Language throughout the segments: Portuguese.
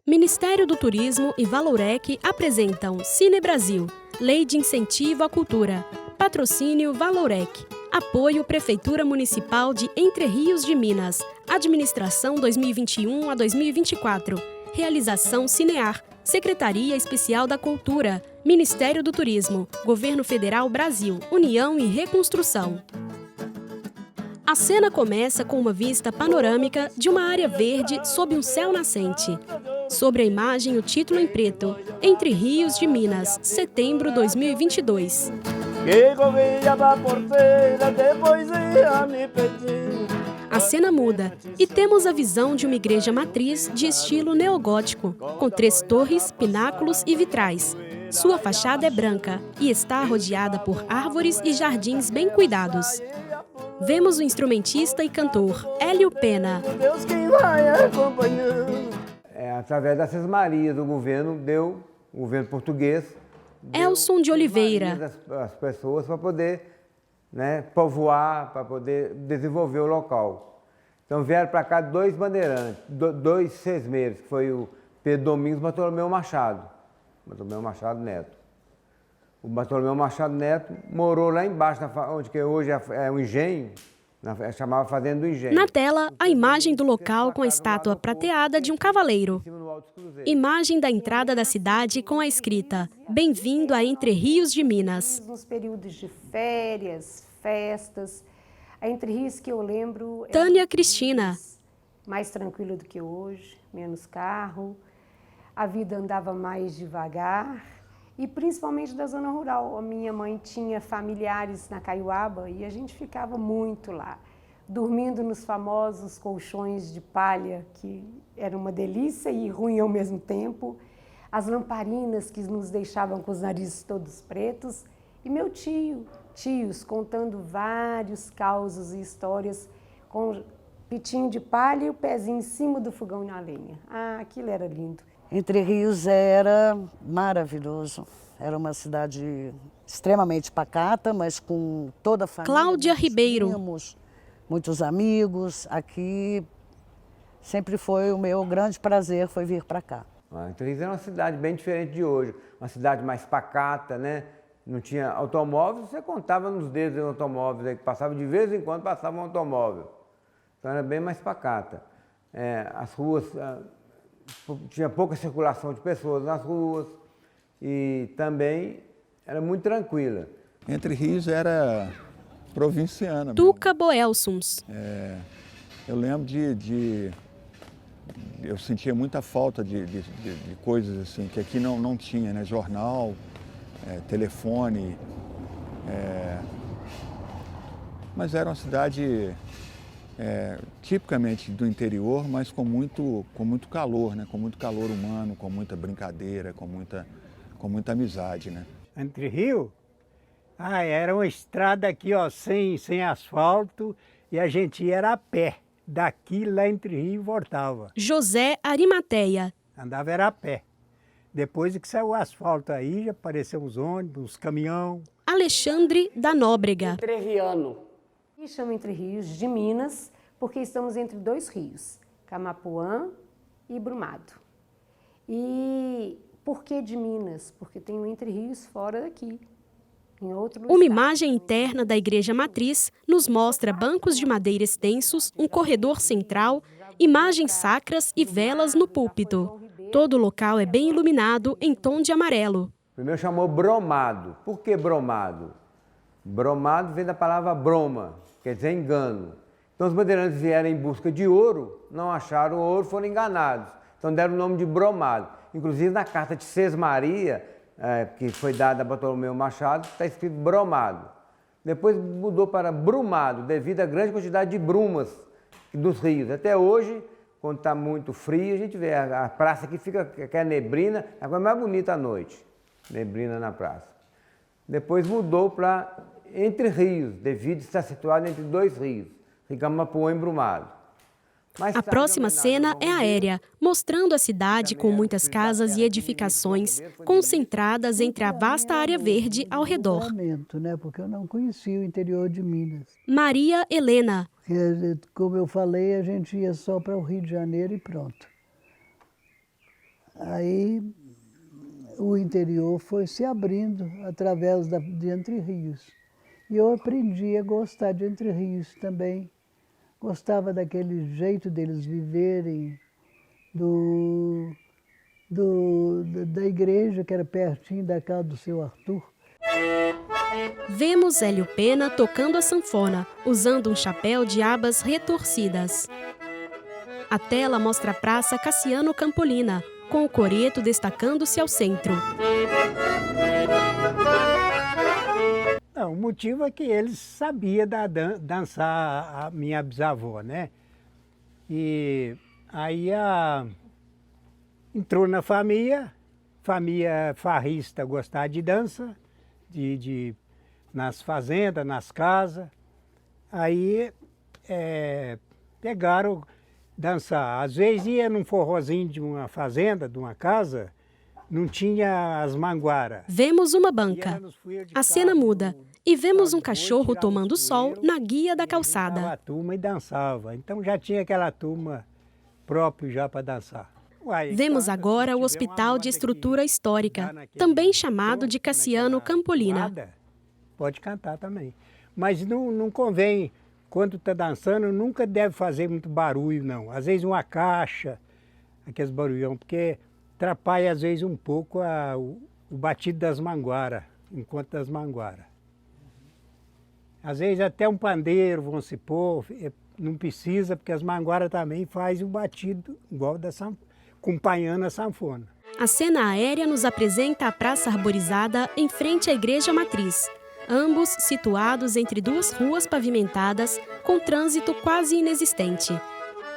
Ministério do Turismo e Valorec apresentam Cine Brasil, Lei de Incentivo à Cultura. Patrocínio Valorec. Apoio Prefeitura Municipal de Entre Rios de Minas. Administração 2021 a 2024. Realização Cinear. Secretaria Especial da Cultura. Ministério do Turismo. Governo Federal Brasil. União e Reconstrução. A cena começa com uma vista panorâmica de uma área verde sob um céu nascente. Sobre a imagem, o título em preto: Entre Rios de Minas, setembro 2022. A cena muda e temos a visão de uma igreja matriz de estilo neogótico, com 3 torres, pináculos e vitrais. Sua fachada é branca e está rodeada por árvores e jardins bem cuidados. Vemos o instrumentista e cantor Hélio Pena. Deus quem vai acompanhando. Através dessas Marias, o governo português, Elson de Oliveira. As pessoas para poder povoar, para poder desenvolver o local. Então vieram para cá 2 bandeirantes, 2 sesmeiros, que foi o Pedro Domingos e Bartolomeu Machado Neto. O Bartolomeu Machado Neto morou lá embaixo, onde que hoje é um engenho, chamava Fazenda do Engenho. Na tela, a imagem do local com a estátua prateada de um cavaleiro. Imagem da entrada da cidade com a escrita: Bem-vindo a Entre Rios de Minas. Nos períodos de férias, festas, a Entre Rios que eu lembro... Tânia Cristina. Mais tranquilo do que hoje, menos carro, a vida andava mais devagar. E principalmente da zona rural. A minha mãe tinha familiares na Caiuaba e a gente ficava muito lá, dormindo nos famosos colchões de palha, que era uma delícia e ruim ao mesmo tempo, as lamparinas que nos deixavam com os narizes todos pretos, e meu tios contando vários causos e histórias com pitinho de palha e o pezinho em cima do fogão na lenha. Ah, aquilo era lindo. Entre Rios era maravilhoso. Era uma cidade extremamente pacata, mas com toda a família. Cláudia Ribeiro. Tínhamos muitos amigos. Aqui sempre foi o meu grande prazer foi vir para cá. Entre Rios era uma cidade bem diferente de hoje. Uma cidade mais pacata, Não tinha automóveis, você contava nos dedos os automóveis aí, que passava de vez em quando, passava um automóvel. Então era bem mais pacata. As ruas... Tinha pouca circulação de pessoas nas ruas e também era muito tranquila. Entre Rios era provinciana. Tuca Boelsons. Eu lembro eu sentia muita falta de coisas assim, que aqui não tinha, jornal, telefone. Mas era uma cidade... tipicamente do interior, mas com muito calor, com muito calor humano, com muita brincadeira, com muita amizade, Entre Rios? Era uma estrada aqui, sem asfalto, e a gente ia a pé. Daqui lá Entre Rios voltava. José Arimateia. Andava era a pé. Depois que saiu o asfalto aí, já apareceu os ônibus, os caminhão. Alexandre da Nóbrega. Entrerriano. E chama Entre Rios de Minas, porque estamos entre 2 rios, Camapuã e Brumado. E por que de Minas? Porque tem o Entre Rios fora daqui, em outro lugar. Uma imagem interna da igreja matriz nos mostra bancos de madeira extensos, um corredor central, imagens sacras e velas no púlpito. Todo o local é bem iluminado em tom de amarelo. Primeiro chamou bromado. Por que bromado? Bromado vem da palavra broma, quer dizer engano. Então os bandeirantes vieram em busca de ouro, não acharam ouro, foram enganados. Então deram o nome de bromado. Inclusive na carta de Sesmaria, que foi dada a Bartolomeu Machado, está escrito bromado. Depois mudou para brumado, devido à grande quantidade de brumas dos rios. Até hoje, quando está muito frio, a gente vê a praça que fica, que é neblina, a coisa mais bonita à noite, neblina na praça. Depois mudou para Entre Rios, devido a estar situado entre 2 rios, Camapuã e Brumado. A próxima cena é aérea, mostrando a cidade com muitas casas e edificações concentradas entre a vasta área verde ao redor. Porque eu não conhecia o interior de Minas. Maria Helena. Como eu falei, a gente ia só para o Rio de Janeiro e pronto. Aí o interior foi se abrindo através de Entre Rios. E eu aprendi a gostar de Entre Rios também. Gostava daquele jeito deles viverem, da igreja que era pertinho da casa do seu Arthur. Vemos Hélio Pena tocando a sanfona, usando um chapéu de abas retorcidas. A tela mostra a Praça Cassiano Campolina, com o coreto destacando-se ao centro. Não, o motivo é que eles sabiam dançar a minha bisavó, né? E aí entrou na família farrista gostar de dança, nas fazendas, nas casas. Aí pegaram dançar. Às vezes ia num forrozinho de uma fazenda, de uma casa, não tinha as manguaras. Vemos uma banca. A cena muda e vemos um cachorro tomando sol na guia da calçada. A turma e dançava. Então já tinha aquela turma própria já para dançar. Vemos agora o Hospital de Estrutura Histórica, também chamado de Cassiano Campolina. Pode cantar também. Mas não convém, quando está dançando, nunca deve fazer muito barulho, não. Às vezes uma caixa, aqueles barulhão, porque atrapalha às vezes um pouco o batido das manguaras, enquanto das manguaras. Às vezes até um pandeiro, vão se pôr, não precisa, porque as manguaras também fazem o batido igual da sanfona, acompanhando a sanfona. A cena aérea nos apresenta a praça arborizada em frente à Igreja Matriz, ambos situados entre duas ruas pavimentadas com trânsito quase inexistente.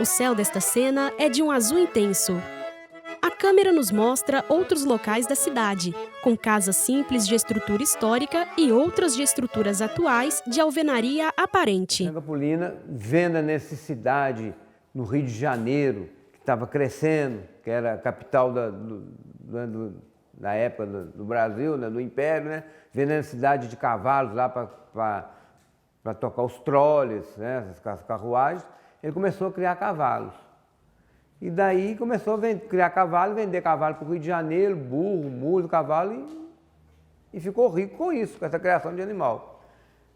O céu desta cena é de um azul intenso. A câmera nos mostra outros locais da cidade, com casas simples de estrutura histórica e outras de estruturas atuais de alvenaria aparente. Campolina, vendo a necessidade no Rio de Janeiro, que estava crescendo, que era a capital da época do Brasil, né, do Império, né, vendo a necessidade de cavalos lá para tocar os troles, né, as carruagens, ele começou a criar cavalos. E daí começou a criar cavalo, vender cavalo para o Rio de Janeiro, burro, mula, cavalo, e ficou rico com isso, com essa criação de animal.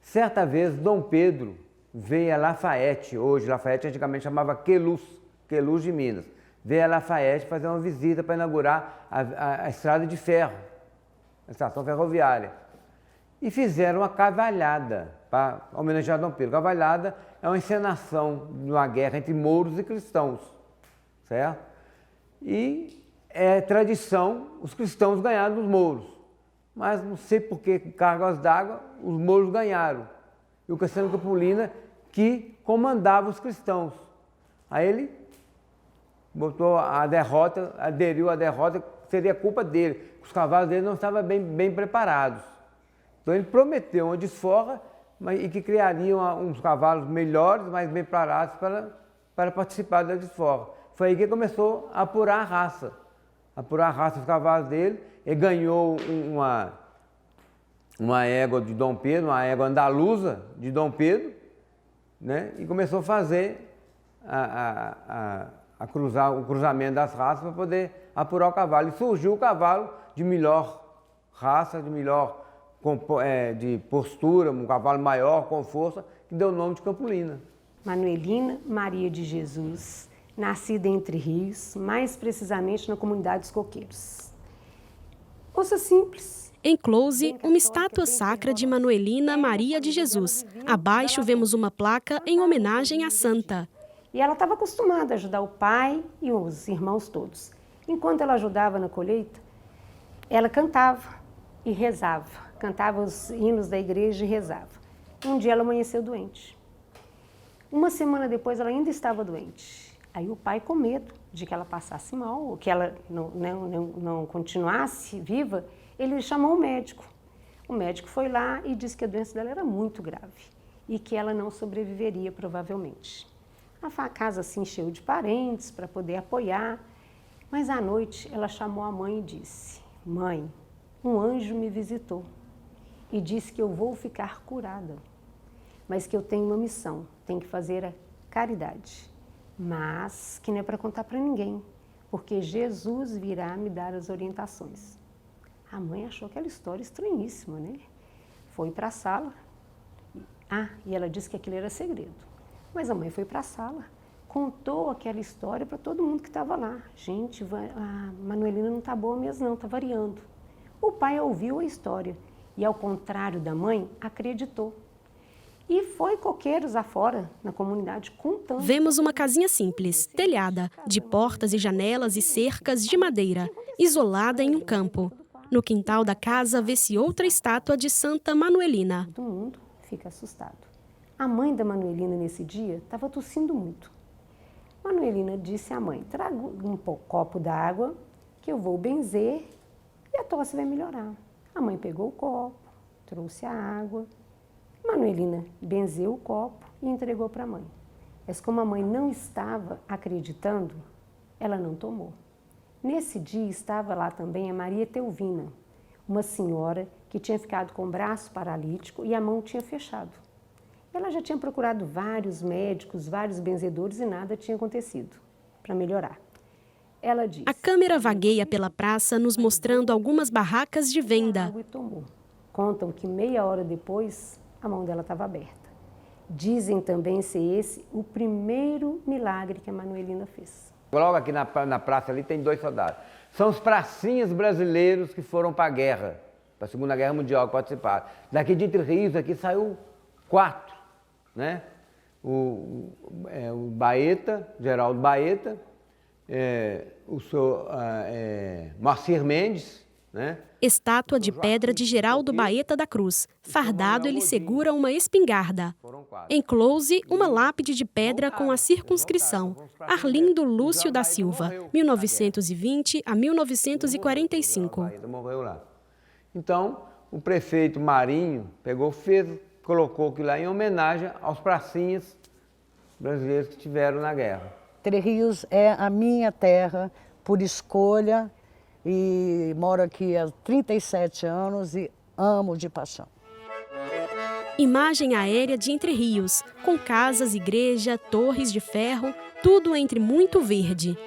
Certa vez, Dom Pedro veio a Lafayette, hoje Lafayette antigamente chamava Queluz de Minas, veio a Lafayette fazer uma visita para inaugurar a estrada de ferro, a estação ferroviária. E fizeram uma cavalhada para homenagear Dom Pedro. Cavalhada é uma encenação de uma guerra entre mouros e cristãos. Certo? E é tradição os cristãos ganharem dos mouros. Mas não sei por que cargas d'água os mouros ganharam. E o Cassiano Campolina que comandava os cristãos. Aí ele botou a derrota, aderiu à derrota, que seria culpa dele. Os cavalos dele não estavam bem preparados. Então ele prometeu uma desforra e que criariam uns cavalos melhores, mais bem preparados para participar da desforra. Foi aí que ele começou a apurar a raça dos cavalos dele. Ele ganhou uma égua de Dom Pedro, uma égua andaluza de Dom Pedro, né? E começou a fazer o cruzamento das raças para poder apurar o cavalo. E surgiu o cavalo de melhor raça, de postura, um cavalo maior, com força, que deu o nome de Campolina. Manuelina Maria de Jesus, nascida em Entre Rios, mais precisamente na comunidade dos Coqueiros. Moça simples. Em close, uma estátua sacra de Manuelina Maria de Jesus. Abaixo vemos uma placa em homenagem à santa. E ela estava acostumada a ajudar o pai e os irmãos todos. Enquanto ela ajudava na colheita, ela cantava e rezava. Cantava os hinos da igreja e rezava. Um dia ela amanheceu doente. Uma semana depois ela ainda estava doente. Aí o pai, com medo de que ela passasse mal, ou que ela não continuasse viva, ele chamou o médico. O médico foi lá e disse que a doença dela era muito grave e que ela não sobreviveria provavelmente. A casa se encheu de parentes para poder apoiar, mas à noite ela chamou a mãe e disse: "Mãe, um anjo me visitou e disse que eu vou ficar curada, mas que eu tenho uma missão, tenho que fazer a caridade. Mas que não é para contar para ninguém, porque Jesus virá me dar as orientações. A mãe achou aquela história estranhíssima, né? Foi para a sala. E ela disse que aquilo era segredo. Mas a mãe foi para a sala, contou aquela história para todo mundo que estava lá. Gente, a Manuelina não está boa mesmo não, está variando. O pai ouviu a história e, ao contrário da mãe, acreditou. E foi coqueiros afora, na comunidade, contando. Vemos uma casinha simples, telhada, de portas e janelas e cercas de madeira, isolada em um campo. No quintal da casa vê-se outra estátua de Santa Manuelina. Todo mundo fica assustado. A mãe da Manuelina, nesse dia, estava tossindo muito. Manuelina disse à mãe: traga um copo d'água que eu vou benzer e a tosse vai melhorar. A mãe pegou o copo, trouxe a água. Manuelina benzeu o copo e entregou para a mãe. Mas como a mãe não estava acreditando, ela não tomou. Nesse dia estava lá também a Maria Teuvina, uma senhora que tinha ficado com o braço paralítico e a mão tinha fechado. Ela já tinha procurado vários médicos, vários benzedores e nada tinha acontecido para melhorar. Ela disse: A câmera vagueia pela praça nos mostrando algumas barracas de venda. água e tomou. Contam que meia hora depois a mão dela estava aberta. Dizem também ser esse o primeiro milagre que a Manuelina fez. Logo aqui na praça ali tem 2 soldados. São os pracinhas brasileiros que foram para a guerra, para a Segunda Guerra Mundial, que participaram. Daqui de Entre Rios, aqui saiu 4, né? O Baeta, Geraldo Baeta, o senhor Moacir Mendes, né? Estátua de pedra de Geraldo Baeta da Cruz. Fardado, ele segura uma espingarda. Em close, uma lápide de pedra com a circunscrição: Arlindo Lúcio da Silva, 1920 a 1945. Morreu lá. Então, o prefeito Marinho colocou aquilo lá em homenagem aos pracinhas brasileiros que estiveram na guerra. Entre Rios é a minha terra por escolha e moro aqui há 37 anos e amo de paixão. Imagem aérea de Entre Rios, com casas, igreja, torres de ferro, tudo entre muito verde.